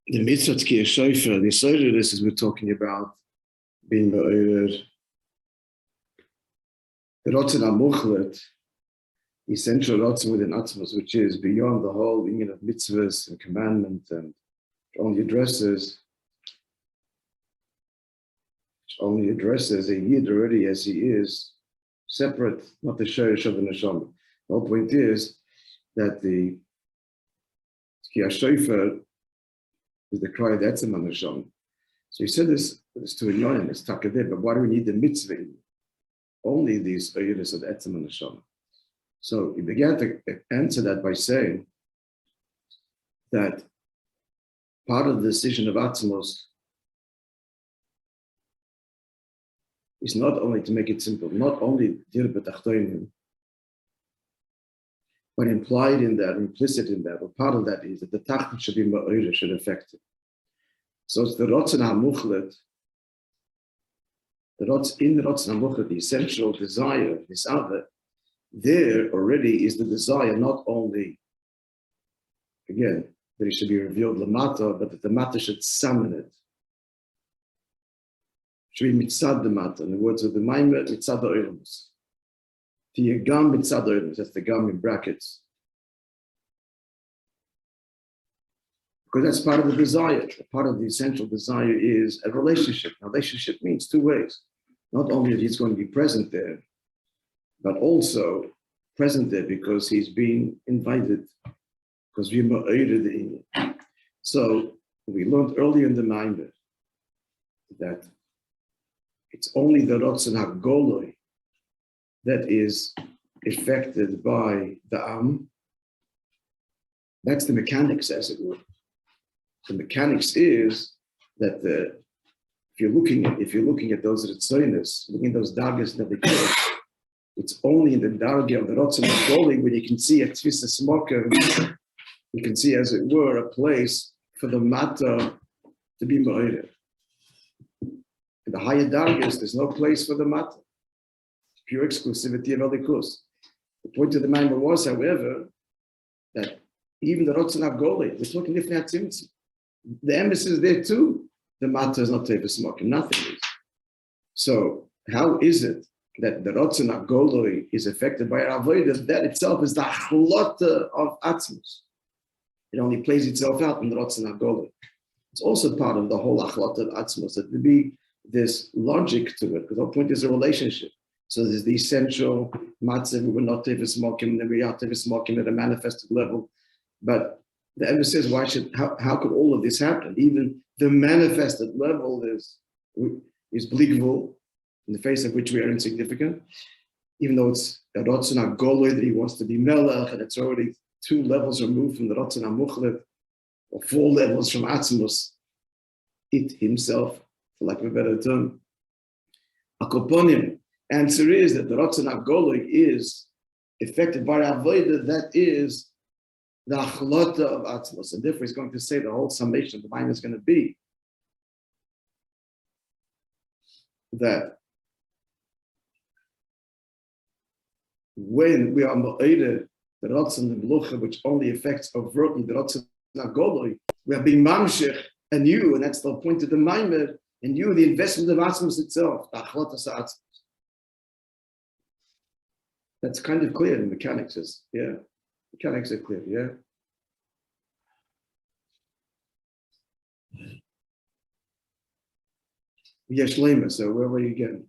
The mitzvah tkiyah shofar, the side of this is we're talking about being the rotzen hamuchlet, essential rotzen within atzmos, which is beyond the whole union of mitzvahs and commandment and only addresses a yid already as he is, separate, not the shayrish of the neshama. The whole point is that the tkiyah shofar is the cry of the etzem on neshama. So he said this to annoy him, it's takadeh, but why do we need the mitzvah? Only these ayudas of the etzem on neshama. So he began to answer that by saying that part of the decision of atzmos is not only to make it simple, not only dir b'tachtonim, but implied in that, implicit in that, or part of that is that the tachton should be ma'orah, should affect it. So it's the rotzen hamuchlet, in the rotzen hamuchlet, the essential desire, this other, there already is the desire not only, again, that it should be revealed lamata, but that the mata should summon it. Should be mitzad the mata, in the words of the Maimer, mitzad ha'oilamos. The gam mitzad ha'oilamos, that's the gam in brackets. Because that's part of the desire. Part of the essential desire is a relationship. Now, relationship means two ways. Not only that he's going to be present there, but also present there because he's being invited, because we ma'orah the inyan. So we learned earlier in the Maimer that it's only the rotzen hagoloi that is affected by the am. That's the mechanics, as it were. The mechanics is that if you're looking at those ritzonos, looking at those dagas that they give, it's only in the darga of the rotzen hagoloi where you can see a tfisa smoker. You can see, as it were, a place for the mata to be ma'orah. In the higher dargas, there's no place for the mata. Pure exclusivity of elikus. The point of the Maimer was, however, that even the rotzen hagoloi, we're talking different tzimtzum. The emphasis is there too. The mata is not tevis smoking, nothing is. So how is it that the rotzen hagoloi is affected by avodah? That itself is the achlota of atzmos. It only plays itself out in the rotzen hagoloi. It's also part of the whole achlota of atzmos, that there be this logic to it, because the whole point is a relationship. So there's the essential matzah, we were not tevis smoking, then we are tevis smoking at a manifested level. But the emphasis says, how could all of this happen? Even the manifested level is believable, in the face of which we are insignificant, even though it's a rotzen hagoloi that he wants to be melech, and it's already 2 levels removed from the rotzen hamuchlet, or 4 levels from atzmos, it himself, for lack of a better term. Akoponim, answer is that the rotzen hagoloi is affected by avodah, that is the achlota of atzmos, and therefore he's going to say the whole summation of the mind is going to be that when we are ma'orah, the rotzen the melucha, which only affects overtly the rotzen hagoloi, we are being mamshech anew, and that's the point of the Maimer, and you, the investment of atzmos itself, the achlota atzmos. That's kind of clear in mechanics, yeah. Mechanics are clear, yeah? Yesh lema, so where were you again?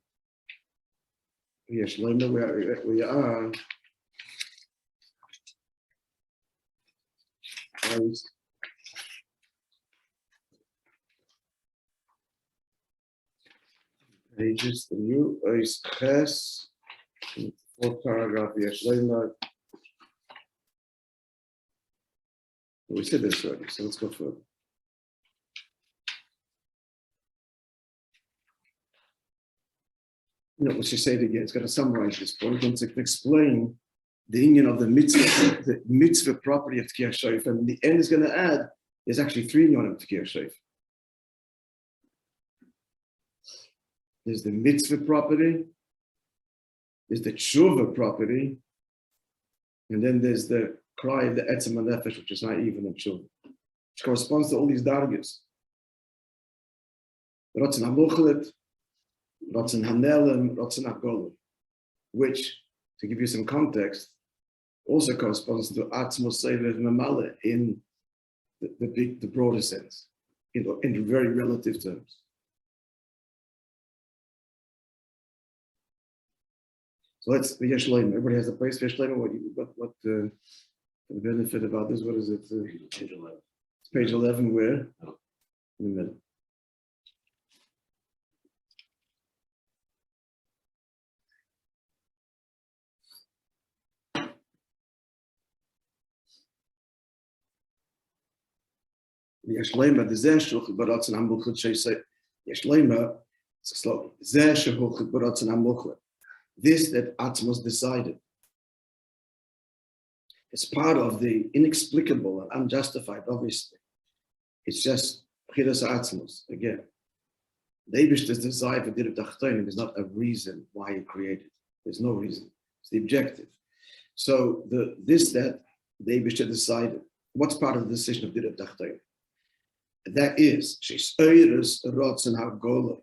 Yesh lema, where we are. Pages, the new Ois Ches, 4th paragraph, Yesh lema. We said this already, so let's go further. Let's just say it again. It's got to summarize this point. It's going to explain the union of the mitzvah property of tkiyah shofar. And the end is going to add, there's actually 3 union of tkiyah shofar. There's the mitzvah property, there's the tshuva property, and then there's the cry of the etzem nefesh, which is not even a tshuva. which corresponds to all these dargis. Rotzen HaMuchlet, Rotzen HaNelem, Rotzen HaGolem, which, to give you some context, also corresponds to Atzmo Sevev Memale in the broader sense, in very relative terms. So let's the Yesh Leim. Everybody has a place for Yesh Leim. What the benefit about this? What is it? Page 11. It's page 11. Where? Oh. In the middle. Yesh Leim. The Zeh Shuchit Baratzen Hamuchlet Sheisei. Yesh Leim. It's a slogan. Zeh Shuchit Baratzen Hamuchlet. This that Atzmos decided. It's part of the inexplicable and unjustified, obviously. It's just Chidas Atzmos, again. The Eibishter's desire for h't'chk is not a reason why he created. There's no reason. It's the objective. So this that the Eibishter decided, what's part of the decision of h't'chk? That is, she's Eirus Rotzen HaGolem.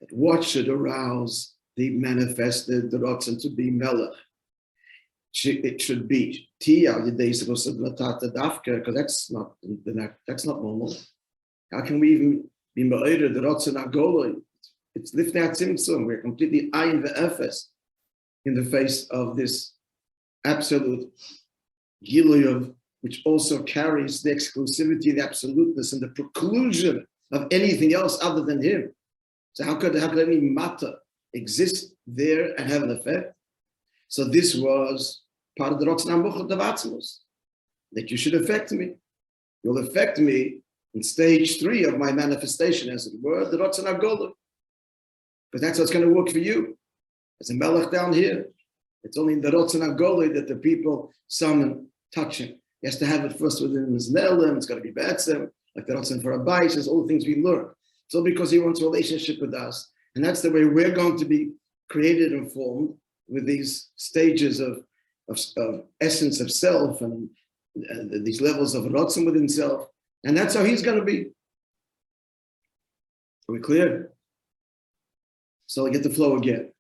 That what should arouse the manifested the Rotzen to be Melech. It should be Tia because that's not normal. How can we even be Me'eder the Rotzen HaGolem? It's Lifnei HaTzimtzum. We're completely ayin ve'efes in the face of this absolute Gilui of which also carries the exclusivity, the absoluteness, and the preclusion of anything else other than him. So how could any matter exist there and have an effect? So this was part of the Rotzen HaMuchlet of Atzmos, that you should affect me. You'll affect me in stage 3 of my manifestation, as it were, the Rotzen HaGolem. Because that's what's going to work for you. As a Melech down here. It's only in the Rotzen HaGolem that the people summon, touch him. He has to have it first within his Nelem, it's got to be Betzem, like the Rotzen for Rabbi, says all the things we learn. It's all because he wants a relationship with us. And that's the way we're going to be created and formed with these stages of essence of self and these levels of Rotzen within self. And that's how he's going to be. Are we clear? So I get the flow again.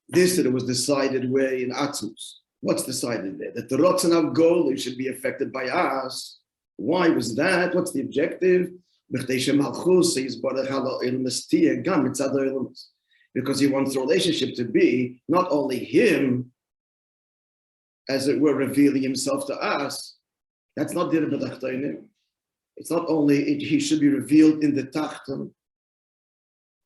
This that it was decided way in Atzmos. What's decided there? That the Rotzen HaGolem should be affected by us. Why was that? What's the objective? Because he wants the relationship to be not only him, as it were, revealing himself to us. That's not dir b'tachtonim. It's not only he should be revealed in the tachton,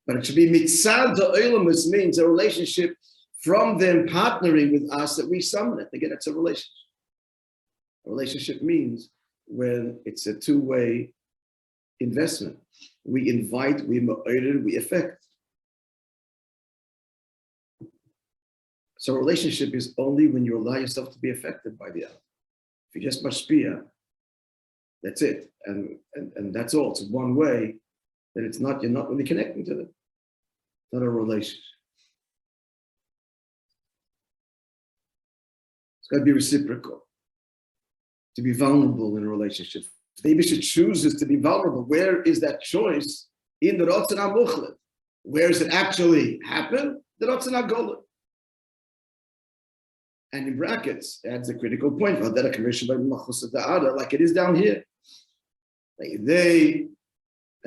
but it should be mitzad ha'olamus, means a relationship from them partnering with us that we summon it. Again, it's a relationship. A relationship means when it's a two-way investment. We invite, we mo'eder, we affect. So a relationship is only when you allow yourself to be affected by the other. If you just mashpia, that's it. And that's all. It's one way that it's not, you're not really connecting to them. It's not a relationship. It's got to be reciprocal. To be vulnerable in a relationship. Maybe she chooses to be vulnerable. Where is that choice? In the Rotzen HaMuchlet. Where does it actually happen? The Rotzen HaGolem. And in brackets, adds a critical point. Like it is down here. Like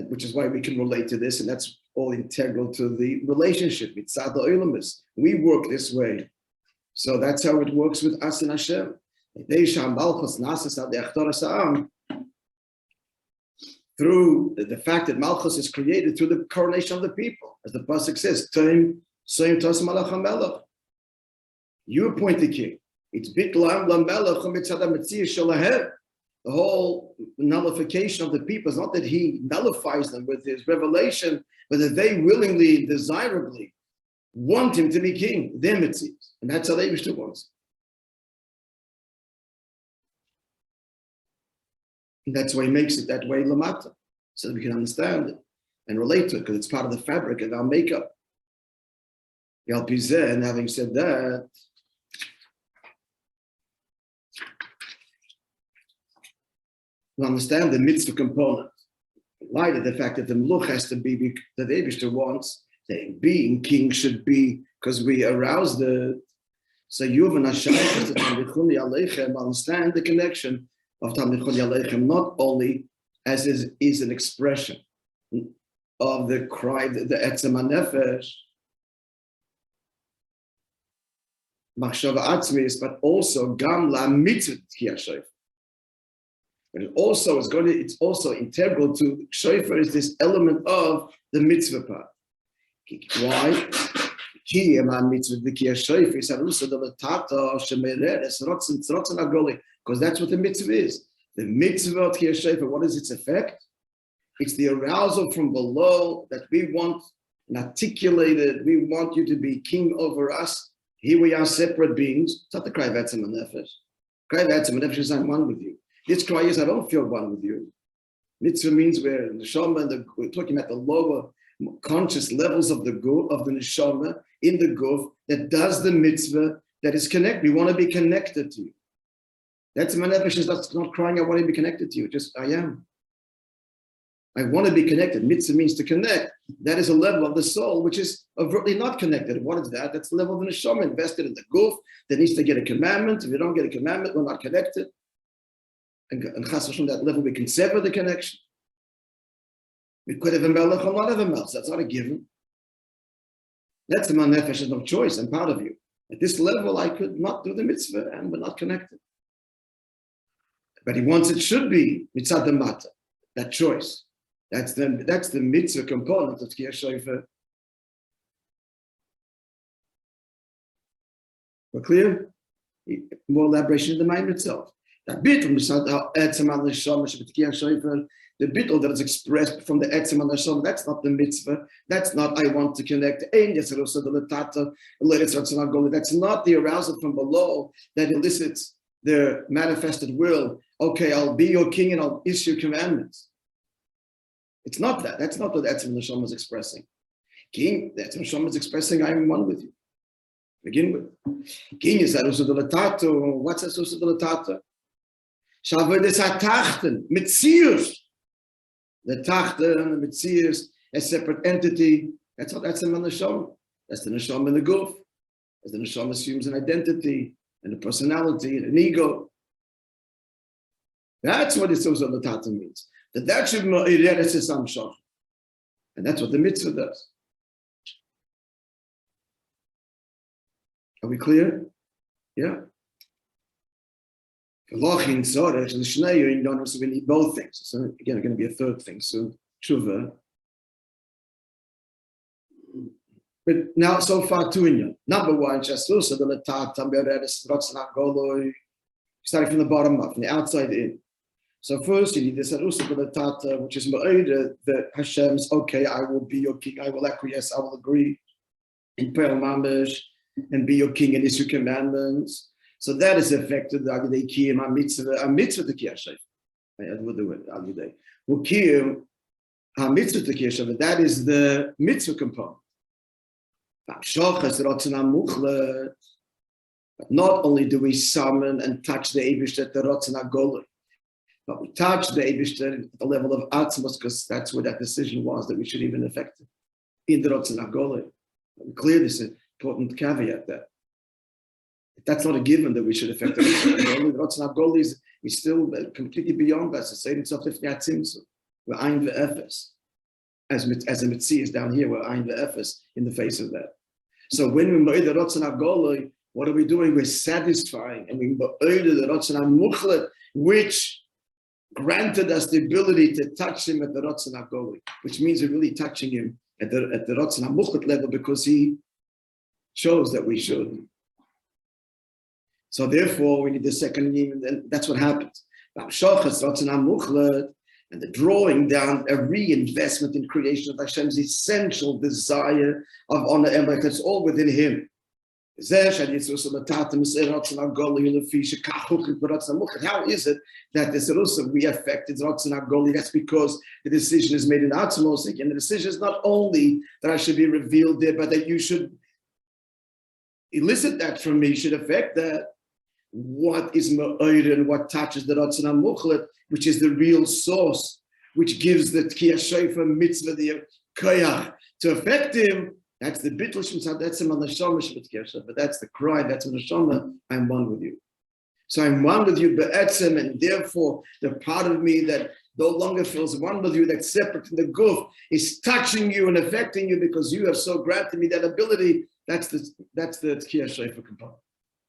which is why we can relate to this, and that's all integral to the relationship. Mitzad ha'olamus. We work this way. So that's how it works with us and Hashem. Through the fact that Malchus is created through the coronation of the people, as the pasuk says, you appoint the king. It's the whole nullification of the people is not that he nullifies them with his revelation, but that they willingly, desirably want him to be king, their mitzias. And that's how the Eibishter wants. And that's why he makes it that way, lamata, so that we can understand it and relate to it, because it's part of the fabric of our makeup. And having said that, to understand the mitzvah component, in light of the fact that the meluch has to be that the Eibishter wants, the being king should be because we aroused the. So Yuvan Hashayach is the Tamichuni Aleichem, understand the connection of Tamichuni Aleichem, not only as is an expression of the cry, the Etzem HaNefesh, Machshava Atzmis, but also Gam La Mitzvah Tkiya Shofar. But it's also integral to Shofar is this element of the mitzvah part. Why? Because that's what the mitzvah is. The mitzvah of Tkiya Shofar, what is its effect? It's the arousal from below that we want and articulated. We want you to be king over us. Here we are separate beings. It's not the cry of Etzem HaNefesh. Cry of Etzem HaNefesh is I'm one with you. This cry is I don't feel one with you. Mitzvah means we're in the neshama, we're talking about the lower conscious levels of the neshama in the guf that does the mitzvah that is connected. We want to be connected to you. That's my nefesh is not crying, I want to be connected to you. Just I am. I want to be connected. Mitzvah means to connect. That is a level of the soul which is overtly not connected. What is that? That's the level of the neshama invested in the guf that needs to get a commandment. If you don't get a commandment, we're not connected. And chas v'shalom, that level we can sever the connection. We could have a melech or not have a melech. That's not a given. That's the man nefesh has no choice. I'm part of you. At this level, I could not do the mitzvah and we're not connected. But he wants it should be mitzad the mata, that choice. That's the mitzvah component of Tkiya Shofar. We're clear? More elaboration in the mind itself. That bit from the bittul that is expressed from the etzem HaNeshama, that's not the mitzvah. That's not I want to connect. That's not the arousal from below that elicits the manifested will. Okay, I'll be your king and I'll issue commandments. It's not that. That's not what the etzem HaNeshama is expressing. King, the etzem HaNeshama is expressing I am one with you. Begin with. King is that what's that? Shavuot ha'tachten, Metzius. The tachten, the Metzius, a separate entity. That's the neshama. That's the neshama in the guf. As the neshama assumes an identity and a personality and an ego. That's what it says on the tachten means. That should be samshach. And that's what the mitzvah does. Are we clear? Yeah. So we need both things. So again, going to be a third thing soon. Tshuva. But now, so far, two inyan. Number one, starting from the bottom up, from the outside in. So first, you need this which is that Hashem's okay. I will be your king. I will acquiesce. I will agree in Pearl Mamish and be your king and issue commandments. So that is affected the mitzvah to Tkiya Shofar. I will do it. Mitzvah to Tkiya Shofar. That is the mitzvah component. But not only do we summon and touch the Eibishter at the Ratzon HaGolui, but we touch the Eibishter at the level of Atzmos because that's where that decision was that we should even affect it in the Ratzon HaGolui. Clear this important caveat there. That's not a given that we should affect it. The Ratzon HaGolui is still completely beyond us. It's saying itself we're Ein Ve'efes. As a Mitzi is down here, we're Ein Ve'efes in the face of that. So when we made the Ratzon HaGolui, what are we doing? We're satisfying, and we made the Ratzon HaMuchlet, which granted us the ability to touch him at the Ratzon HaGolui, which means we're really touching him at the Ratzon HaMuchlet level because he shows that we should. So therefore, we need the second name, and that's what happens. And the drawing down, a reinvestment in creation of Hashem's essential desire of honor and like that's all within him. How is it that the Serusa we affected Ratzon HaGolui? That's because the decision is made in Atzmos, and the decision is not only that I should be revealed there, but that you should elicit that from me, should affect that. what is ma'oir and what touches the Ratzon HaMuchlet, which is the real source, which gives the Tkiyah Shofar mitzvah, the koyach, to affect him. That's the bittul shemtzad, that's the neshama sheb'Tkiyah Shofar, that's the cry, that's the neshama, I'm one with you. So I'm one with you be'etzem, and therefore the part of me that no longer feels one with you, that's separate from the guf, is touching you and affecting you because you have so granted me that ability. That's the Tkiyah Shofar component.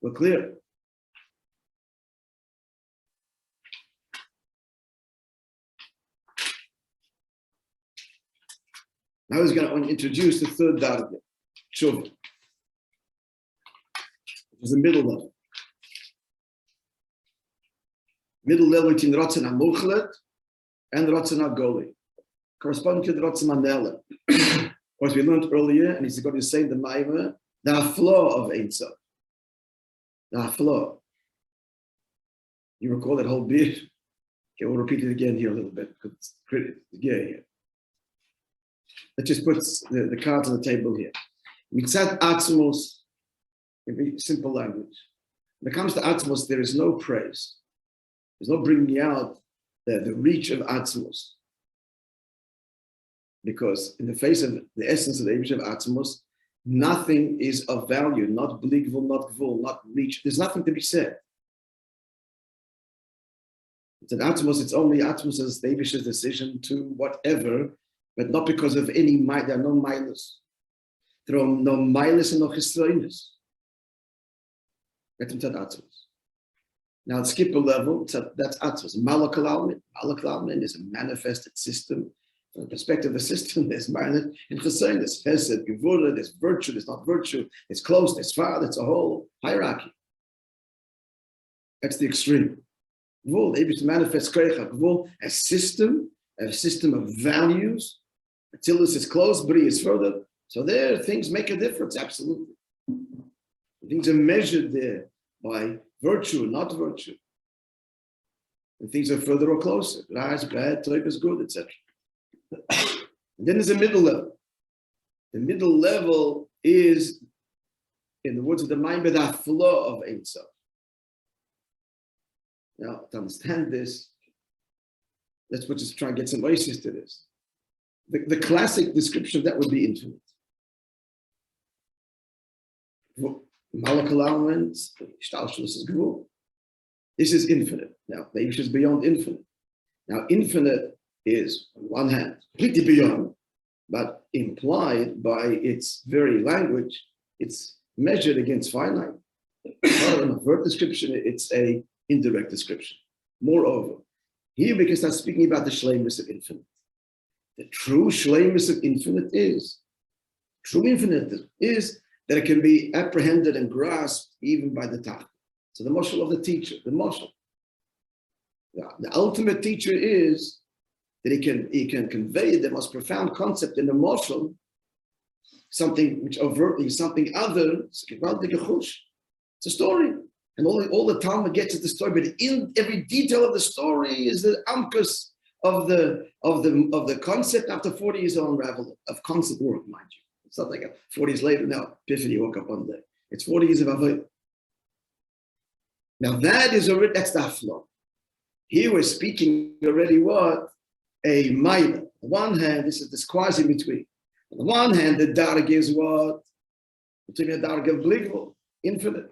We're clear? Now he's going to introduce the third darga, tshuva, which is the middle level. Middle level between Ratzon HaMuchlet and Ratzon HaGoli, corresponding to the Ratzon HaNele. As we learned earlier, and he's going to say the Maamar, the haflah of Ein Sof. The haflah. You recall that whole bit? Okay, we'll repeat it again here a little bit because it's critical. Here. Let's just put the cards on the table here. Mitzad Atzmos, in very simple language. When it comes to Atzmos, there is no praise. There's no bringing out the reach of Atzmos. Because in the face of the essence of the image of Atzmos, nothing is of value, not bligvul, not gvul, not reach. There's nothing to be said. It's an Atzmos, it's only Atzmos' David's decision to whatever, but not because of any might. There are no milas. There are no milas and no chisroinus. That's Atzmos. Now, let's skip a level. That's Atzmos. Malach Almin is a manifested system. From the perspective of the system, there's Marnet and Chesed, there's Chesed, Gevurah, there's virtue, there's not virtue, there's close, there's far, there's a whole hierarchy. That's the extreme. Gvul, able to manifest Kreicha, Gvul, a system of values. Atilus is close, Bri is further. So there, things make a difference, absolutely. Things are measured there by virtue, not virtue. And things are further or closer. Ra is bad, Toib is good, etc. And then there's a middle level. The middle level is, in the words of the Maamar, the flow of Ein Sof. Now, to understand this, let's just try and get some oasis to this. The classic description of that would be infinite. Malach Almin, Shtalshlus is Gvul. This is infinite. Now, the Yivchar is beyond infinite. Now, infinite is, on one hand, completely beyond, but implied by its very language, it's measured against finite. Rather than a verb description, it's an indirect description. Moreover, here we can start speaking about the shleimus of infinite. The true shleimus of infinite is that it can be apprehended and grasped even by the tach. So the moshel of the teacher, the moshel. The ultimate teacher is that he can convey the most profound concept in the moshel, something which overtly is something other. It's a story. And all the Talmud gets is the story, but in every detail of the story is the amkus of the concept. After 40 years of unraveling, of concept work, mind you. It's not like 40 years later, now Epiphany woke up one day. It's 40 years of avodah. Now that's the flow. Here we're speaking already what? A minor. On the one hand, this is this quasi between. On the one hand, the darg is what? Between the darg of bligvul, infinite,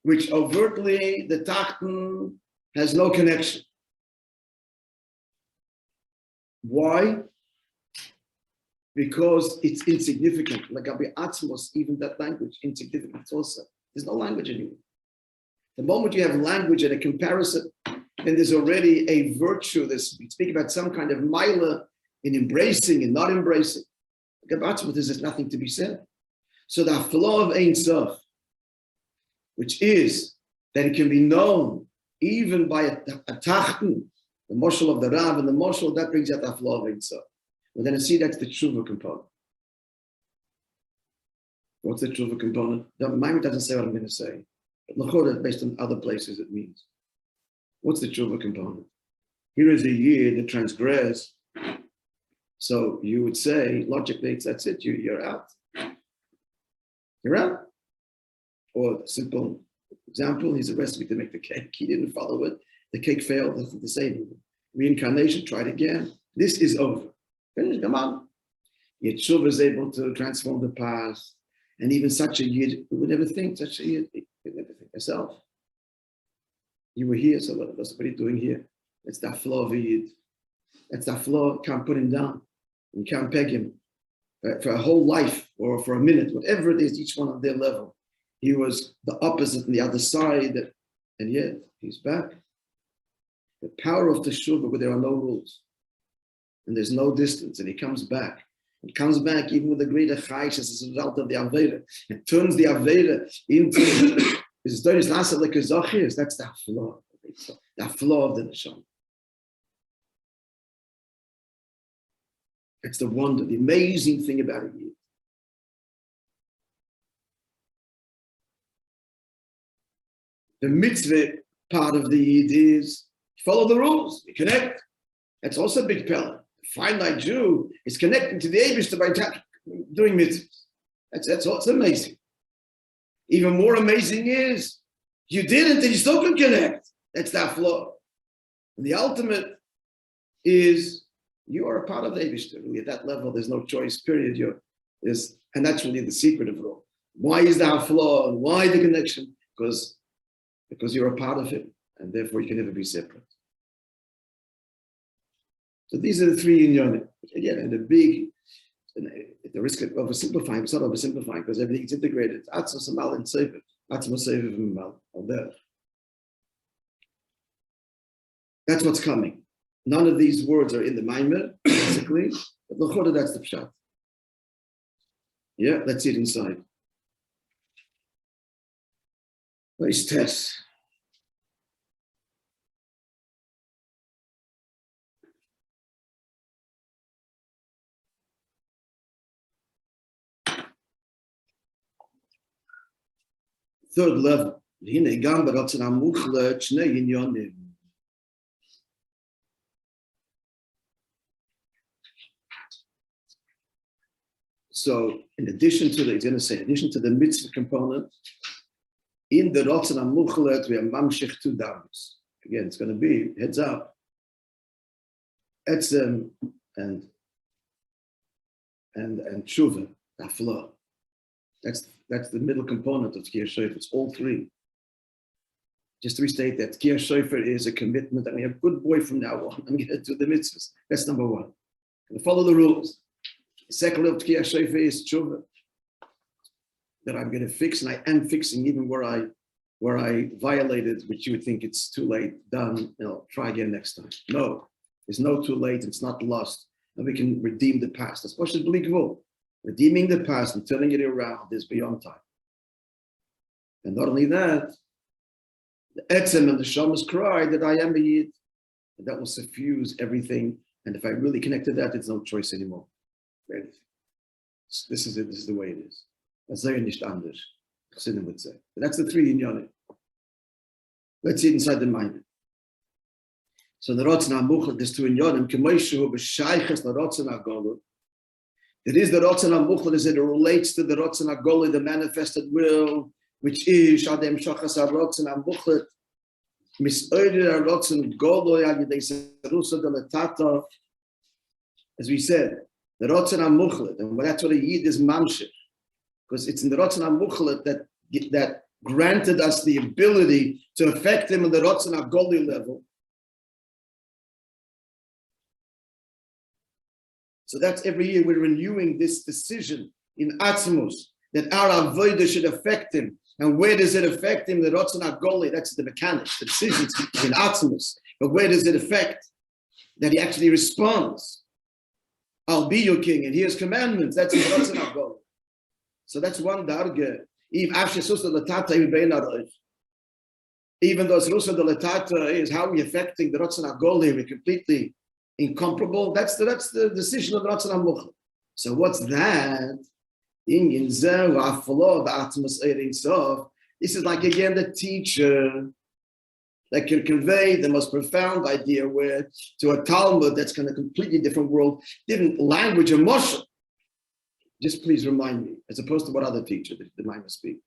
which overtly the tachten has no connection. Why? Because it's insignificant. Like Rabbi Atzmos, even that language, insignificant also. There's no language anymore. The moment you have language and a comparison, then there's already a virtue. We speak about some kind of mila in embracing and not embracing. Like Rabbi Atzmos, there's nothing to be said. So the flow of Ein Sof, which is that it can be known even by a tachten, the moshel of the Rav and the moshel, that brings out the flow of Ein Sof. We're going to see that's the tshuva component. What's the tshuva component? The Maamar doesn't say what I'm going to say. But L'chora, based on other places, it means. What's the tshuva component? Here is a year that transgressed. So you would say, logically, that's it, you're out. You're out. Or simple example, he's a recipe to make the cake. He didn't follow it. The cake failed. That's the same. Reincarnation, tried again. This is over. Finish, come on. Yivchar is able to transform the past. And even such a yid, who would never think, such a yid, would never think yourself. You were here, so what are you doing here? That's the flaw of a yid. That's the flaw. Can't put him down. You can't peg him. For a whole life or for a minute, whatever it is, each one on their level. He was the opposite on the other side, and yet he's back. The power of the teshuva, where there are no rules and there's no distance, and he comes back. He comes back even with a greater chaysh as a result of the Aveda. It turns the Aveda into his Doris Nasa like a Zachis. That's the flaw. The flaw of the neshama. It's the wonder, the amazing thing about it. The mitzvah part of the Yid is follow the rules, you connect. That's also a big pillar. The finite Jew is connecting to the Eibishter by doing mitzvahs. That's also amazing. Even more amazing is you didn't and you still can connect. That's that flaw. And the ultimate is you are a part of the Eibishter. At that level, there's no choice, period. And that's really the secret of it all. Why is that flaw? And why the connection? Because you're a part of it, and therefore you can never be separate. So these are the three inyanim. Again, and at the risk of oversimplifying, it's not oversimplifying because everything's integrated. Atzma, Samal, and Sefer. Atzma, Sefer, and Mal. All there. That's what's coming. None of these words are in the Maimer, basically, but l'choda, that's the pshat. Yeah, let's see it inside. Where's Tess? Third level. So, in addition to the mitzvah component, in the Ratzon HaMuchlet, we have mamshich two davos. Again, it's going to be heads up, etzem and tshuva, afla. That's the middle component of Tkiyah Shofar. It's all three. Just to restate that Tkiyah Shofar is a commitment. I'm going to be a good boy from now on. I'm going to do the mitzvahs. That's number one. I'm going to follow the rules. The second of Tkiyah Shofar is tshuva. That I'm going to fix, and I am fixing even where I violated, which you would think it's too late, done, try again next time. No, there's no too late, it's not lost. And we can redeem the past. That's what should believe. Redeeming the past and turning it around is beyond time. And not only that, the etzem and the shamas cry that I am a yid, and that will suffuse everything. And if I really connect to that, there's no choice anymore for anything. This is it. This is the way it is. That's very nicht anders. Chassidim would say. But that's the three inyanim. Let's see it inside the mind. So the Ratzon HaMuchlet, there's two inyanim. Moishe b'shayches the Ratzon HaGolus. It is the Ratzon HaMuchlet as it relates to the Ratzon HaGolus, the manifested will, which is Shadem Shachas HaRatzon HaMuchlet. Misoider HaRatzon HaGolus Yadidei Serusa Deletata. As we said, the Ratzon HaMuchlet, and that's what a Yid is mamshech. Because it's in the Ratzon HaMuchlet that granted us the ability to affect him on the Ratzon HaGolus level. So that's every year we're renewing this decision in Atzmos that our avodah should affect him. And where does it affect him? The Ratzon HaGolus, that's the mechanics, the decisions in Atzmos. But where does it affect? That he actually responds. I'll be your king, and here's commandments. That's the Ratzon HaGolus. So that's one darga. Even though Rusa de Latata is how we're affecting the Ratzon HaGolus, we're completely incomparable. That's the decision of the Ratzon HaMuchlet. So what's that? This is like again the teacher that can convey the most profound idea where to a Talmud that's kind of completely different world, different language, emotion. Just please remind me, as opposed to what other teacher the mind must speak.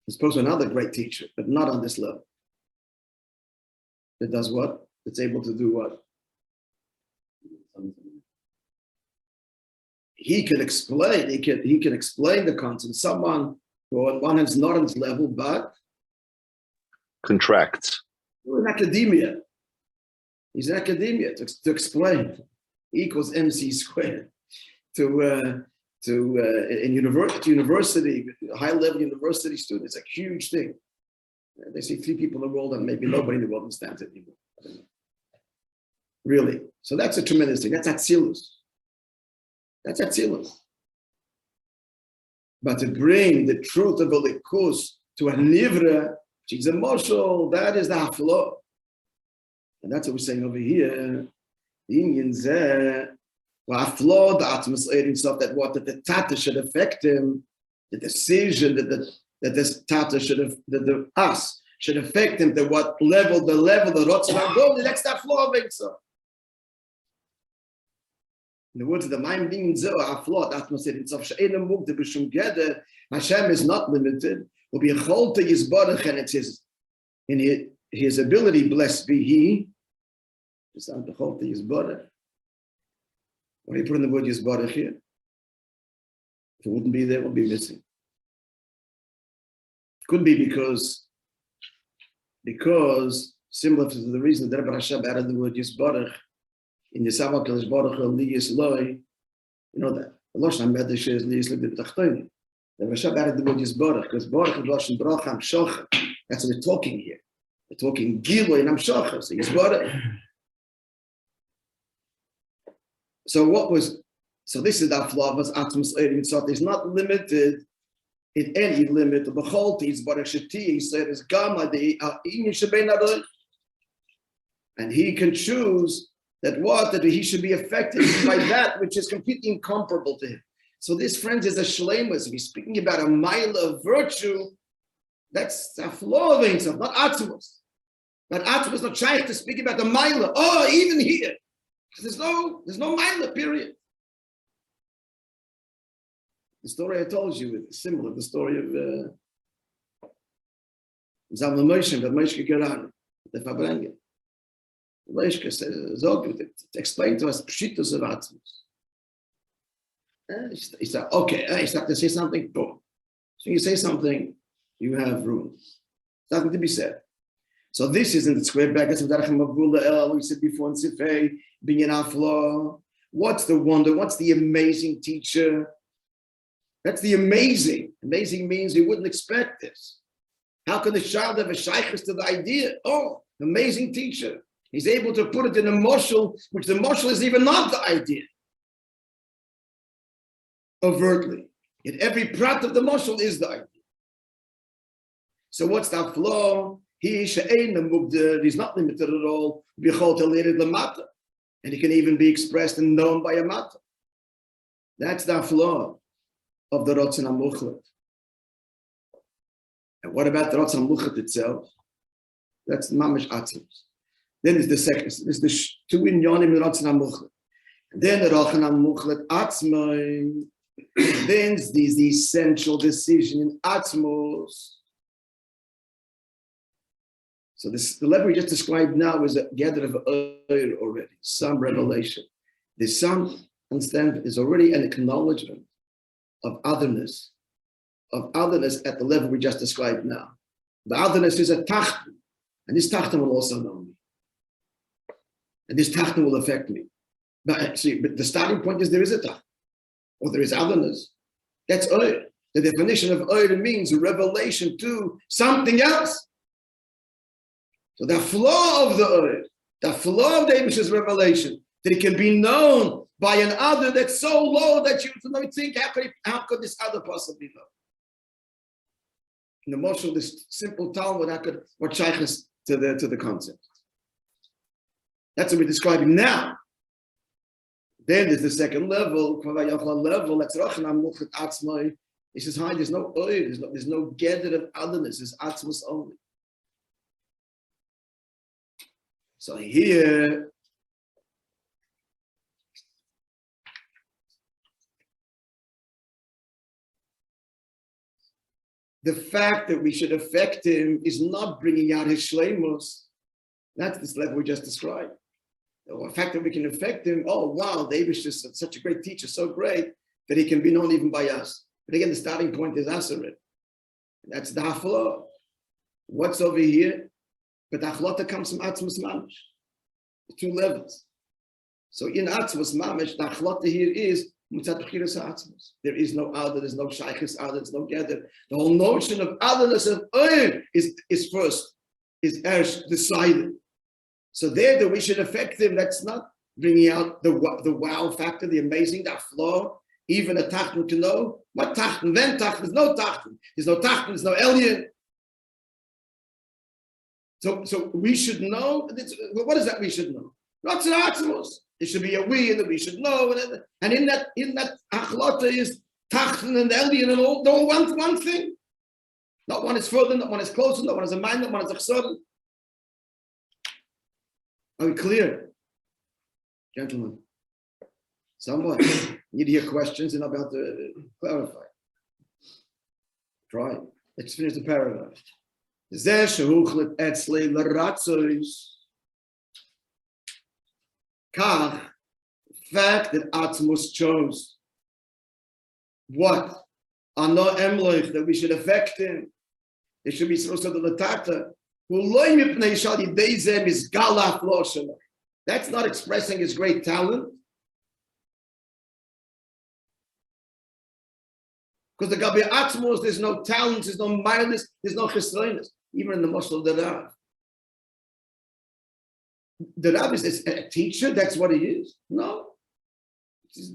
As opposed to another great teacher, but not on this level. That does what? That's able to do what? He can explain. He can explain the concept. Someone who on one hand is not on this level, but contracts. In academia, he's in academia to explain E equals MC squared to university, high-level university students. It's a huge thing. They see 3 people in the world, and maybe nobody in the world understands it anymore. Really. So that's a tremendous thing. That's Atzilus. That's Atzilus. But to bring the truth of a likus to a nivra, which is a moshel, that is the haflo. And that's what we're saying over here. The Indians haflo, the atmos stuff that what that the tata should affect him, the decision that this tata should have, that the us should affect him, that what level the rotzah go, that's the haflo of it. So. In the words of the Maim Ding Zo, haflo, the atmos stuff, she'ena mug the b'shum geder, Hashem is not limited. Will be a chol to Yisbarach, and it's in his ability, blessed be he. It's not the chol to Yisbarach. Why do you put in the word Yisbarach here? If it wouldn't be there, it would be missing. Could be because similar to the reason that Rabbi Hashem added the word Yisbarach in Yisav HaKadosh Baruch Hu Li Yisloi, you know that the Lashon HaMedrash is Li Yisloi B'Tachtonim. The Rashab added the word Yisbarach, because Baruch is Lashon Bracha Amshocha. That's what we're talking here. We're talking Giloi and Amshocha, so Yisbarach. So this is that flaw was Atmos Eirin Sot. It's not limited in any limit. The Bechol Yisbarach Sheti, he said, is Gama the Inyan Shebein Adon. And he can choose that he should be affected by that which is completely incomparable to him. So this, friends, is a shleimus. If he's speaking about a mile of virtue, that's a flaw of himself, not atzmos. But atzmos is not trying to speak about the mile. Oh, even here, there's no mile, period. The story I told you is similar. The story of Moishe, the Moishe Geran, the Fabrengen. Moishe says, explain to us pshitos of atzmos. He said, okay, he started to say something, boom. So you say something, you have room. Nothing to be said. So this is in the square brackets of Darachim Abdullah El, we said before in Sifei, being an aflo. What's the wonder? What's the amazing teacher? That's the amazing. Amazing means you wouldn't expect this. How can the child have a shaykhus to the idea? Oh, amazing teacher. He's able to put it in a moshel, which the moshel is even not the idea. Overtly. Yet every prat of the moshel is the idea. So what's that flaw? He's not limited at all. And he can even be expressed and known by a matter. That's the flaw of the Rotzen HaMuchlet. And what about the Rotzen HaMuchlet itself? That's Mamish Atzmus. Then there's the second, there's the two inyonim in Rotzen HaMuchlet. Then the Rotzen HaMuchlet Atzmai. Then there's the essential decision in Atzmos. So the level we just described now is a gather of oil already, some revelation. There's some, understand, is already an acknowledgement of otherness at the level we just described now. The otherness is a tachten, and this tachten will also know me. And this tachten will affect me. But the starting point is there is a tachten, or there is otherness. That's oil. The definition of oil means a revelation to something else. So the flaw of the oil, the flaw of the Abish's revelation, that it can be known by an other that's so low that you think, how could this other possibly know? In the most of this simple Talmud, what shaykhs to the concept. That's what we're describing now. Then there's the second level, that's Rachanam Muchat Atzmai. He says, hi, there's no oil, there's no gather of otherness, there's Atzmos only. So here, the fact that we should affect him is not bringing out his shleimus. That's this level we just described. The fact that we can affect him, oh wow, David is such a great teacher, so great that he can be known even by us. But again, the starting point is Asarit. That's the hafla. What's over here? But the achlata comes from Atzmus Mamish. The two levels. So in Atzmus Mamish, the achlata here is Mutzat B'chiras Atzmus. There is no other, there's no shaykhis other, there's no gather. The whole notion of otherness of is first, is decided. So there that we should affect him, that's not bringing out the wow factor, the amazing, the flaw. Even a tachten can know what tachten, then tachten, there's no tachten. There's no tachten, there's no alien. So we should know, what is that we should know? Not to Atzmos. There should be a we that we should know. And in that achlata is tachten and alien and all, don't want one thing. Not one is further, not one is closer, not one is a mind, not one is a chsarden. Are we clear? Gentlemen, someone need to hear questions and about to clarify. Try. Let's finish the paragraph. Kach, fact that Atzmus chose what? Ano emloich, that we should affect him. It should be supposed to the latata. That's not expressing his great talent. Because the Gabi Atzmos, there's no talent, there's no mildness, there's no chesroinus. Even in the Moshe of the Rav. The Rav is a teacher, that's what he is. No.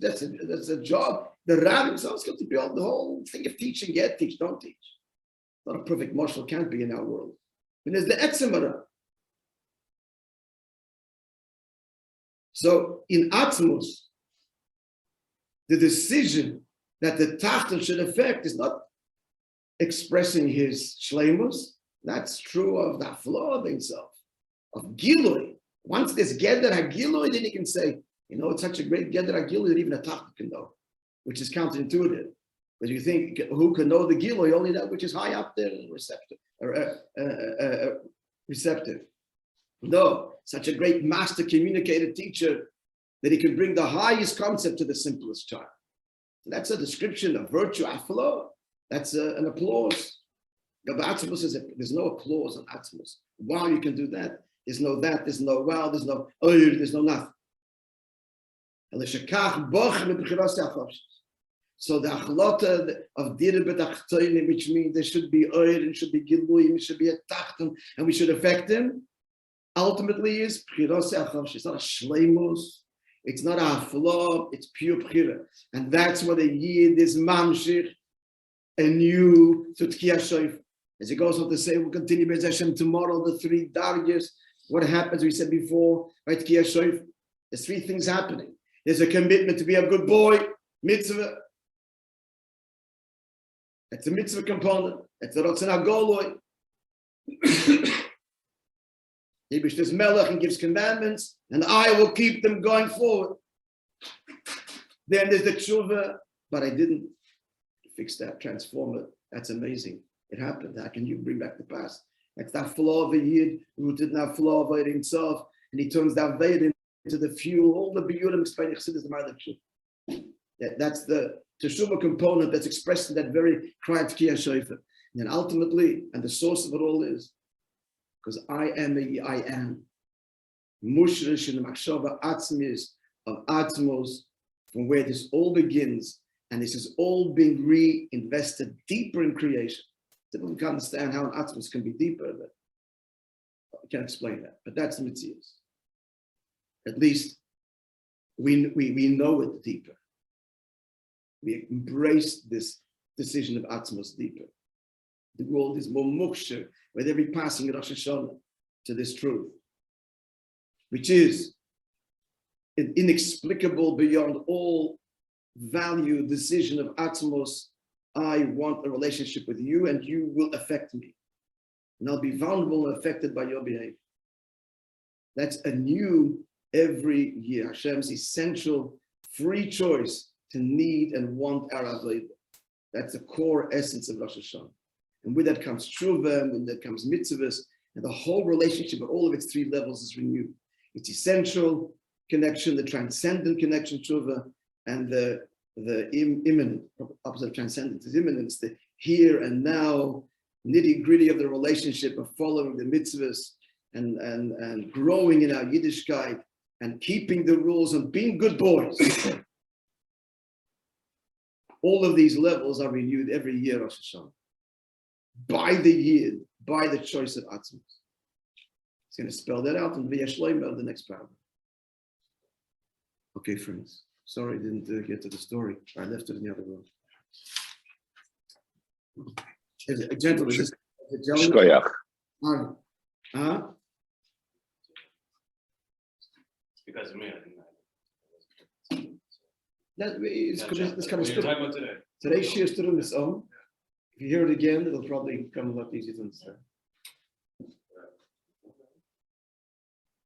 That's a job. The Rav himself is going to build the whole thing of teaching, teach, don't teach. Not a perfect Moshe can't be in our world. And there's the Etzemara. So in Atzmos, the decision that the Tachten should affect is not expressing his shleimus. That's true of the flaw of himself, of Gilui. Once there's Geder HaGilui, then he can say, it's such a great Geder HaGilui that even a Tachten can know, which is counterintuitive. But you think, who can know the Gilui? Only that which is high up there and receptive. No, such a great master communicator, teacher, that he can bring the highest concept to the simplest child. That's a description of virtue, aflo. That's an applause. There's no applause on Atzmos. Wow, you can do that. There's no that, there's no wow, there's no there's no nothing. So the achlota of diribet achtoinim, which means there should be and should be giluyim, there should be a tachten, and we should affect him, ultimately is b'chiras achavsh. It's not a shleimus, it's not a flaw, it's pure b'chira. And that's what a yid is mamshich, anew to tkiyah shoif. As he goes on to say, we'll continue Be'ez Hashem tomorrow, the 3 dargis. What happens, we said before, right, tkiyah shoif, there's 3 things happening. There's a commitment to be a good boy, mitzvah. That's a mitzvah component. That's the Ratzon HaGoloi. He is melech and gives commandments, and I will keep them going forward. Then there's the tshuva, but I didn't fix that, transform it. That's amazing. It happened. How can you bring back the past? That's that flaw of a yid who didn't have flaw of it himself, and he turns that veid into the fuel. All the biyurim explaining chassidus the ma'adik tshuva. That's the teshuvah component that's expressed in that very cry of tkiyah shoifer. And ultimately, and the source of it all is, because I am I am. Mushrish in the machshava atzmis of atzmos, from where this all begins, and this is all being reinvested deeper in creation. People can understand how an atzmos can be deeper, but I can't explain that. But that's the mitzvah. At least we know it deeper. We embrace this decision of atzmos deeper. The world is more muksher with every passing of Rosh-השנה to this truth, which is inexplicable beyond all value decision of atzmos. I want a relationship with you, and you will affect me, and I'll be vulnerable and affected by your behavior. That's anew every year. Hashem's essential free choice to need and want our avodah. That's the core essence of Rosh Hashanah. And with that comes tshuva, and with that comes mitzvahs, and the whole relationship at all of its three levels is renewed. Its essential connection, the transcendent connection, tshuva, and the imminent, opposite of transcendence is imminence, the here and now, nitty-gritty of the relationship of following the mitzvahs and growing in our Yiddishkeit and keeping the rules and being good boys. All of these levels are renewed every year, Rosh Hashanah, by the year, by the choice of Atzmos. It's going to spell that out in V'yashloim, the next paragraph. Okay, friends. Sorry, I didn't get to the story. I left it in the other room. A gentleman. Because of me, This kind of stuff. Today's shir stood on its own. If you hear it again, it'll probably come a lot easier to understand.